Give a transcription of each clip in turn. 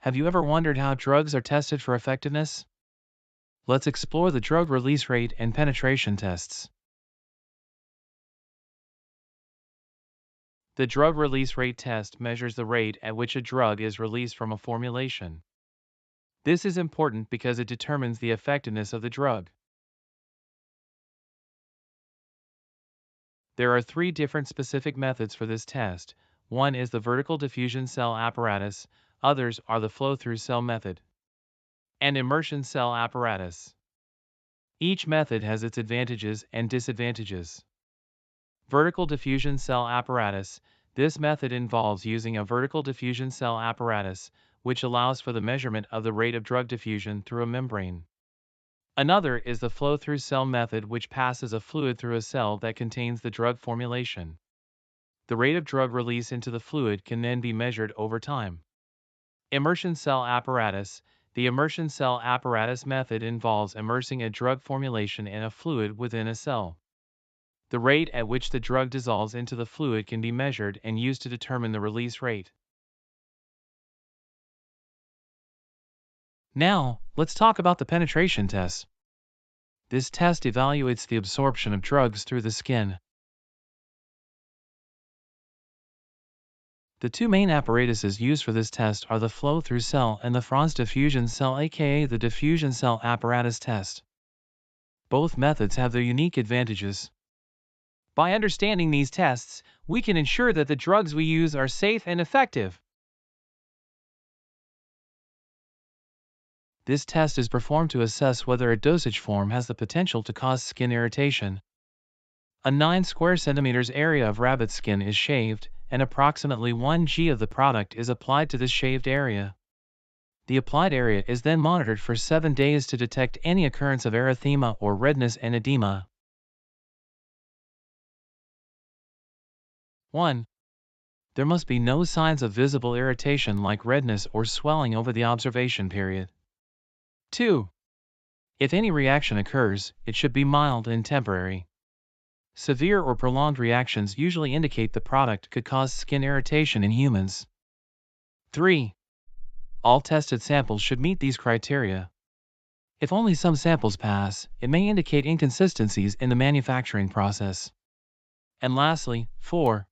Have you ever wondered how drugs are tested for effectiveness? Let's explore the drug release rate and penetration tests. The drug release rate test measures the rate at which a drug is released from a formulation. This is important because it determines the effectiveness of the drug. There are three different specific methods for this test. One is the vertical diffusion cell apparatus, others are the flow-through cell method, and immersion cell apparatus. Each method has its advantages and disadvantages. Vertical diffusion cell apparatus. This method involves using a vertical diffusion cell apparatus, which allows for the measurement of the rate of drug diffusion through a membrane. Another is the flow-through cell method, which passes a fluid through a cell that contains the drug formulation. The rate of drug release into the fluid can then be measured over time. Immersion cell apparatus. The immersion cell apparatus method involves immersing a drug formulation in a fluid within a cell. The rate at which the drug dissolves into the fluid can be measured and used to determine the release rate. Now, let's talk about the penetration test. This test evaluates the absorption of drugs through the skin. The two main apparatuses used for this test are the flow-through cell and the Franz diffusion cell, aka the diffusion cell apparatus test. Both methods have their unique advantages. By understanding these tests, we can ensure that the drugs we use are safe and effective. This test is performed to assess whether a dosage form has the potential to cause skin irritation. A 9 square centimeters area of rabbit skin is shaved, and approximately 1 g of the product is applied to this shaved area. The applied area is then monitored for 7 days to detect any occurrence of erythema or redness and edema. 1. There must be no signs of visible irritation like redness or swelling over the observation period. 2. If any reaction occurs, it should be mild and temporary. Severe or prolonged reactions usually indicate the product could cause skin irritation in humans. 3. All tested samples should meet these criteria. If only some samples pass, it may indicate inconsistencies in the manufacturing process. And lastly, 4.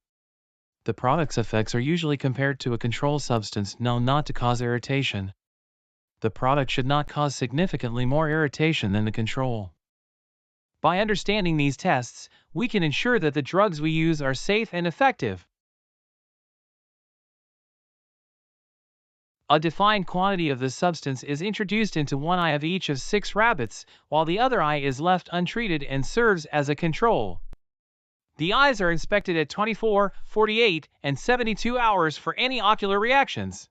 The product's effects are usually compared to a control substance known not to cause irritation. The product should not cause significantly more irritation than the control. By understanding these tests, we can ensure that the drugs we use are safe and effective. A defined quantity of the substance is introduced into one eye of each of 6 rabbits, while the other eye is left untreated and serves as a control. The eyes are inspected at 24, 48, and 72 hours for any ocular reactions.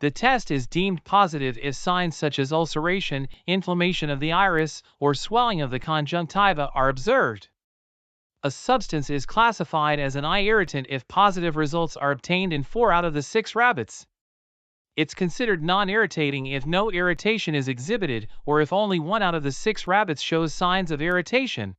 The test is deemed positive if signs such as ulceration, inflammation of the iris, or swelling of the conjunctiva are observed. A substance is classified as an eye irritant if positive results are obtained in 4 out of the 6 rabbits. It's considered non-irritating if no irritation is exhibited or if only 1 out of the 6 rabbits shows signs of irritation.